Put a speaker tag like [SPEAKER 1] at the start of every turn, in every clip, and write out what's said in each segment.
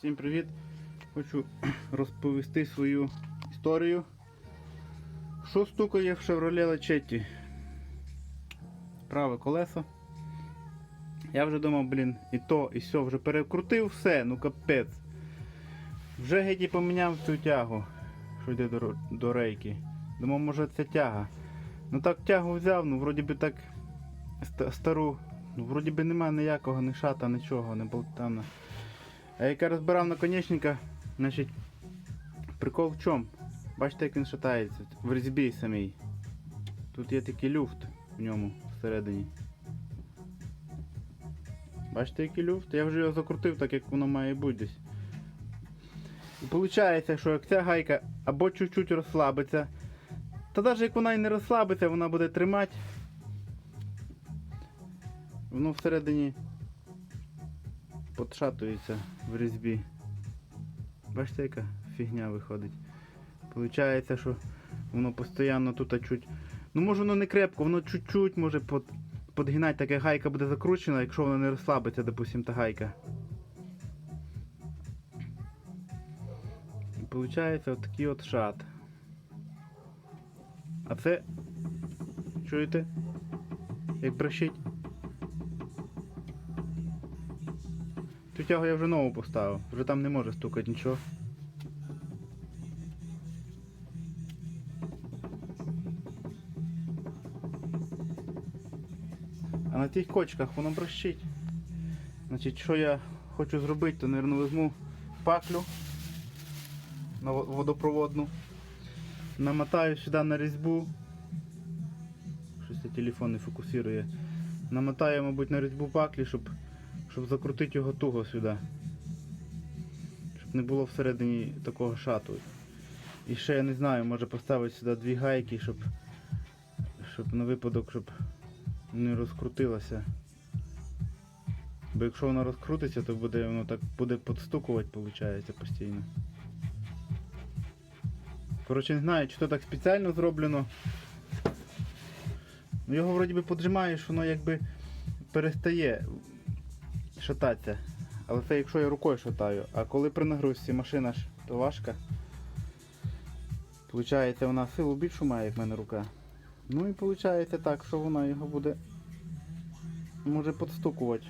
[SPEAKER 1] Всім привіт! Хочу розповісти свою історію. Що стукає в Chevrolet Lachetti? Праве колесо. Я вже думав, і то, і все, вже перекрутив все, ну капець. Вже геть поміняв цю тягу, що йде до рейки. Думав, може це тяга. Ну так тягу взяв, ну вроді би так стару, ну вроді би немає ніякого, ні шата, нічого, не болтана. А як я розбирав наконечника, значить, прикол в чому? Бачите, як він шатається, в різьбі самій. Тут є такий люфт в ньому всередині. Бачите, який люфт? Я вже його закрутив так, як воно має бути десь. І виходить, що як ця гайка або чуть-чуть розслабиться, та навіть як вона і не розслабиться, вона буде тримати. Воно всередині подшатується в різьбі. Бачите, яка фігня виходить. Получається, що воно постійно тут чуть... Ну може воно не крепко, воно чуть-чуть може подгинати, так як гайка буде закручена, якщо вона не розслабиться, допустим, та гайка. І получається отакий от шат. А це, чуєте, як брещить? Цю тягу я вже нову поставив, вже там не може стукати нічого. А на тих кочках воно брещить. Значить, що я хочу зробити, то, мабуть, візьму паклю на водопроводну, намотаю сюди на різьбу. Щось телефон не фокусує. Намотаю, мабуть, на різьбу паклі, щоб закрутити його туго сюди. Щоб не було всередині такого шату. І ще я не знаю, може поставити сюди дві гайки, щоб на випадок, щоб не розкрутилася. Бо якщо вона розкрутиться, то воно так буде підстукувати, виходить, постійно. Коротше, не знаю, чи то так спеціально зроблено. Ну, його вроді би поджимаєш, воно якби перестає шататися. Але це якщо я рукою шатаю. А коли при нагрузці машина ж то важка. Получається, вона силу більшу має, як в мене рука. Ну і виходить так, що вона його буде може підстукувати.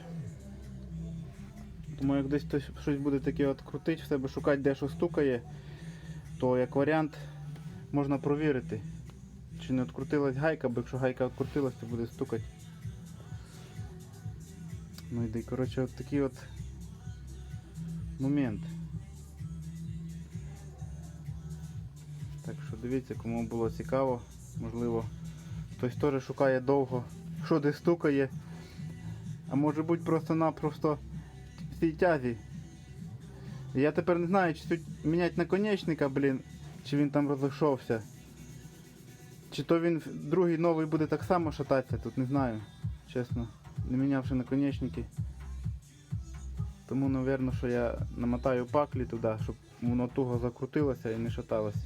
[SPEAKER 1] Тому як десь щось буде таке от крутити, в себе шукати, де що стукає, то як варіант можна провірити, чи не відкрутилась гайка, бо якщо гайка відкрутилась, то буде стукати. Ну і коротше, от такий от момент. Так що дивіться, кому було цікаво, можливо, хтось теж шукає довго, що де стукає, а може бути просто-напросто в цій тязі. Я тепер не знаю, чи тут міняти наконечника, чи він там розійшовся. Чи то він другий новий буде так само шататися, тут не знаю, чесно, не мінявши наконечники. Тому, мабуть, що я намотаю паклі туди, щоб воно туго закрутилося і не шаталось.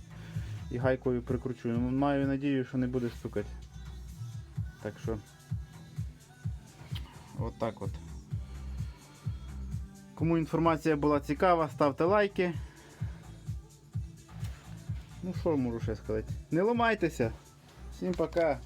[SPEAKER 1] І гайкою прикручу. Маю надію, що не буде стукати. Так що, отак от. Кому інформація була цікава, ставте лайки. Ну що можу ще сказати? Не ламайтеся. Всім пока.